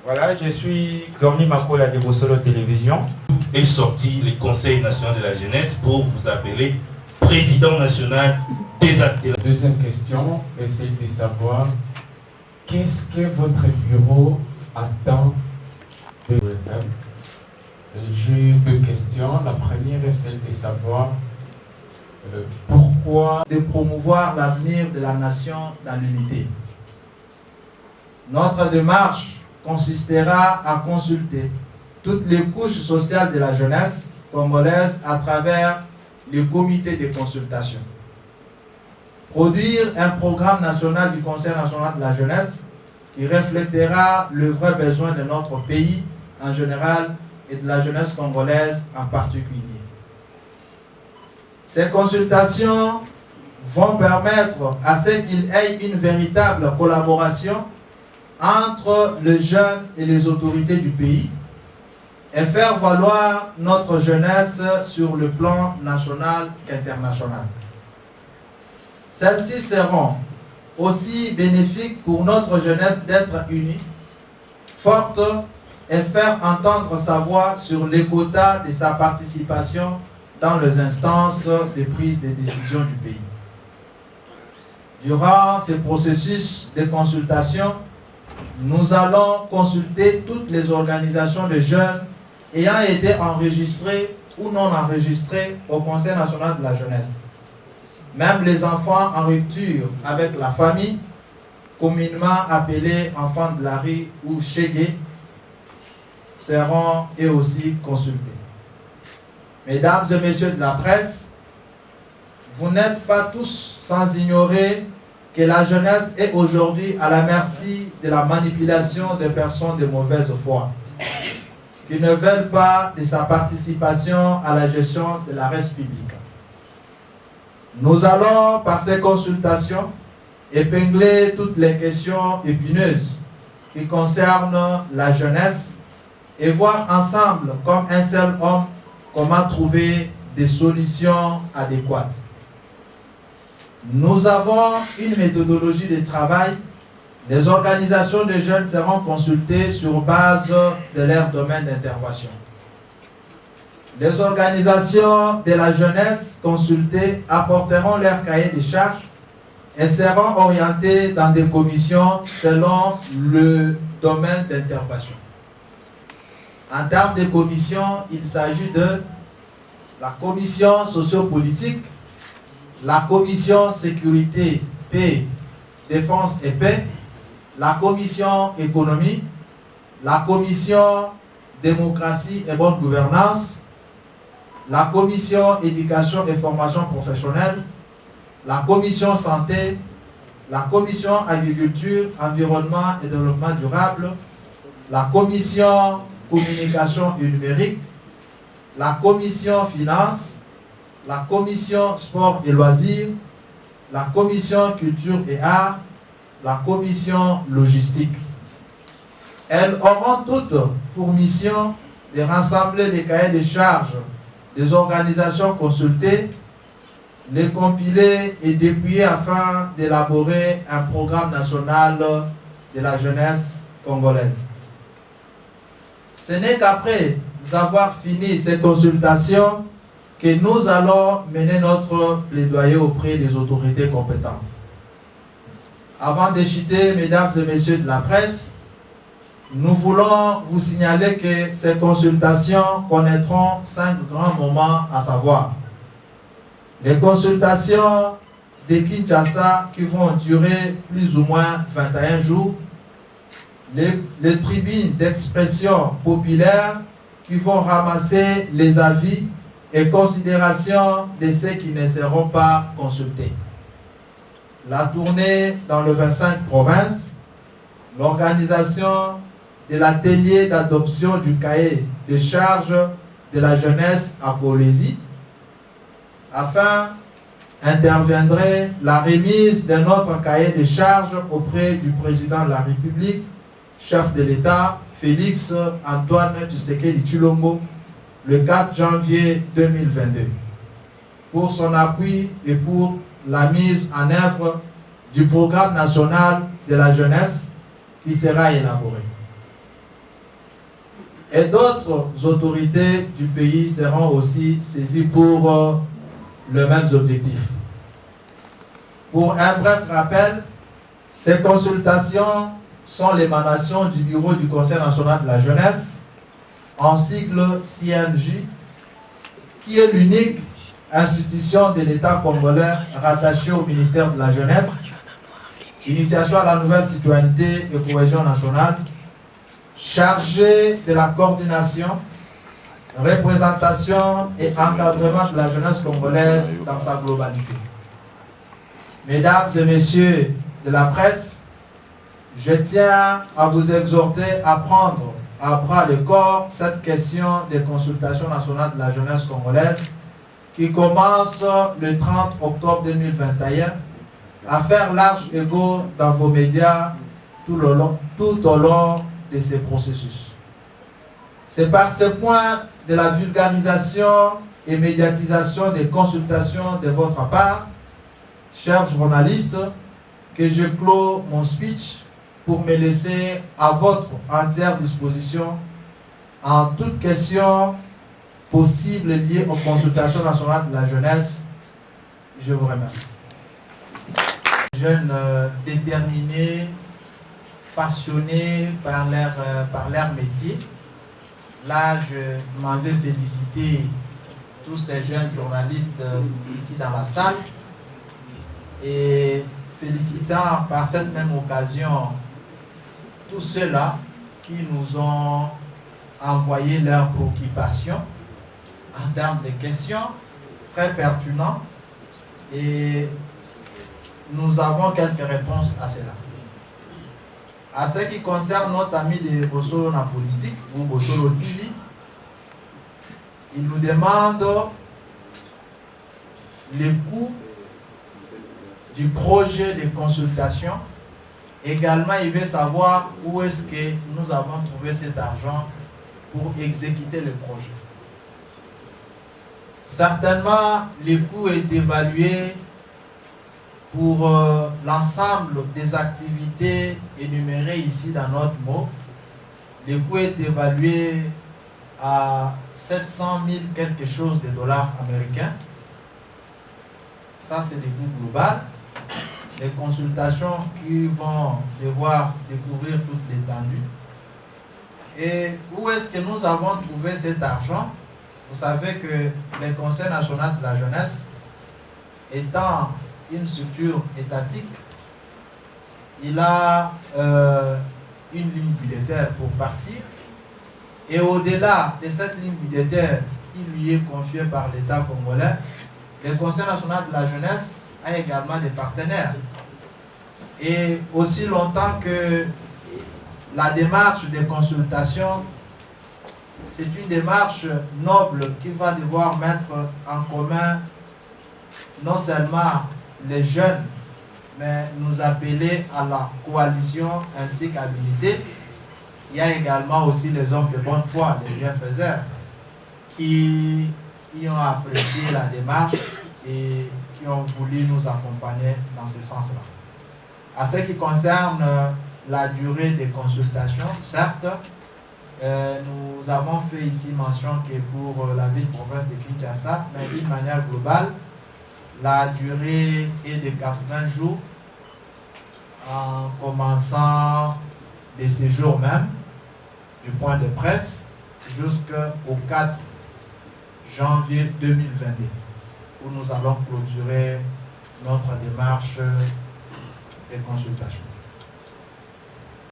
Voilà, je suis Gorni Makola de Bossolo Télévision. Est sorti le Conseil national de la jeunesse pour vous appeler président national des acteurs. La deuxième question est celle de savoir qu'est-ce que votre bureau attend de l'UFM. J'ai deux questions. La première est celle de savoir pourquoi de promouvoir l'avenir de la nation dans l'unité. Notre démarche consistera à consulter toutes les couches sociales de la jeunesse congolaise à travers le comité de consultation. Produire un programme national du Conseil national de la jeunesse qui reflètera le vrai besoin de notre pays en général et de la jeunesse congolaise en particulier. Ces consultations vont permettre à ce qu'il y ait une véritable collaboration entre les jeunes et les autorités du pays et faire valoir notre jeunesse sur le plan national qu'international. Celles-ci seront aussi bénéfiques pour notre jeunesse d'être unie, forte et faire entendre sa voix sur les quotas de sa participation dans les instances de prise de décision du pays. Durant ce processus de consultation, nous allons consulter toutes les organisations de jeunes ayant été enregistrées ou non enregistrées au Conseil national de la jeunesse. Même les enfants en rupture avec la famille, communément appelés enfants de la rue ou chégués, seront eux aussi consultés. Mesdames et messieurs de la presse, vous n'êtes pas tous sans ignorer que la jeunesse est aujourd'hui à la merci de la manipulation des personnes de mauvaise foi, qui ne veulent pas de sa participation à la gestion de la res publique. Nous allons, par ces consultations, épingler toutes les questions épineuses qui concernent la jeunesse et voir ensemble, comme un seul homme, comment trouver des solutions adéquates. Nous avons une méthodologie de travail. Les organisations de jeunes seront consultées sur base de leur domaine d'intervention. Les organisations de la jeunesse consultées apporteront leur cahier de charges et seront orientées dans des commissions selon le domaine d'intervention. En termes de commissions, il s'agit de la commission sociopolitique, la commission sécurité, paix, défense et paix, la commission économie, la commission démocratie et bonne gouvernance, la commission éducation et formation professionnelle, la commission santé, la commission agriculture, environnement et développement durable, la commission communication et numérique, la commission finance, la commission sport et loisirs, la commission culture et art, la commission logistique. Elles auront toutes pour mission de rassembler les cahiers de charges des organisations consultées, les compiler et déployer afin d'élaborer un programme national de la jeunesse congolaise. Ce n'est qu'après avoir fini ces consultations que nous allons mener notre plaidoyer auprès des autorités compétentes. Avant de chuter, mesdames et messieurs de la presse, nous voulons vous signaler que ces consultations connaîtront 5 grands moments, à savoir les consultations de Kinshasa qui vont durer plus ou moins 21 jours, les tribunes d'expression populaire qui vont ramasser les avis et considérations de ceux qui ne seront pas consultés. La tournée dans les 25 provinces, l'organisation de l'atelier d'adoption du cahier des charges de la jeunesse à Polésie. Enfin, interviendrait la remise de notre cahier des charges auprès du président de la République, chef de l'État, Félix Antoine Tshisekedi Tshilombo, le 4 janvier 2022, pour son appui et pour la mise en œuvre du programme national de la jeunesse qui sera élaboré. Et d'autres autorités du pays seront aussi saisies pour le même objectif. Pour un bref rappel, ces consultations sont l'émanation du bureau du Conseil national de la jeunesse, en sigle CNJ, qui est l'unique institution de l'État congolais rattachée au ministère de la Jeunesse, initiation à la nouvelle citoyenneté et cohésion nationale, chargée de la coordination, représentation et encadrement de la jeunesse congolaise dans sa globalité. Mesdames et messieurs de la presse, je tiens à vous exhorter à prendre à bras le corps cette question des consultations nationales de la jeunesse congolaise qui commence le 30 octobre 2021 à faire large écho dans vos médias tout au long de ces processus. C'est par ce point de la vulgarisation et médiatisation des consultations de votre part, chers journalistes, que je clôt mon speech pour me laisser à votre entière disposition en toute question possible liée aux consultations nationales de la jeunesse. Je vous remercie. Jeunes déterminés, passionnés par leur métier. Là, je m'en vais féliciter tous ces jeunes journalistes ici dans la salle et félicitant par cette même occasion tous ceux-là qui nous ont envoyé leurs préoccupations en termes de questions très pertinentes et nous avons quelques réponses à cela. À ce qui concerne notre ami de Bossolo na politique ou Bossolo TV, il nous demande le coût du projet de consultation. Également, il veut savoir où est-ce que nous avons trouvé cet argent pour exécuter le projet. Certainement, le coût est évalué pour l'ensemble des activités énumérées ici dans notre mot. Le coût est évalué à 700 000 quelque chose de dollars américains. Ça, c'est le coût global. Les consultations qui vont devoir découvrir toute l'étendue. Et où est-ce que nous avons trouvé cet argent? Vous savez que le Conseil national de la jeunesse, étant une structure étatique, il a une ligne budgétaire pour partir. Et au-delà de cette ligne budgétaire qui lui est confiée par l'État congolais, le Conseil national de la jeunesse a également des partenaires. Et aussi longtemps que la démarche de consultation, c'est une démarche noble qui va devoir mettre en commun non seulement les jeunes, mais nous appeler à la coalition ainsi qu'à l'unité. Il y a également aussi les hommes de bonne foi, les bienfaiseurs, qui ont apprécié la démarche et qui ont voulu nous accompagner dans ce sens-là. À ce qui concerne la durée des consultations, certes, nous avons fait ici mention que pour la ville-province de Kinshasa, mais d'une manière globale, la durée est de 80 jours, en commençant de ces jours même, du point de presse, jusqu'au 4 janvier 2022, où nous allons clôturer notre démarche de consultation.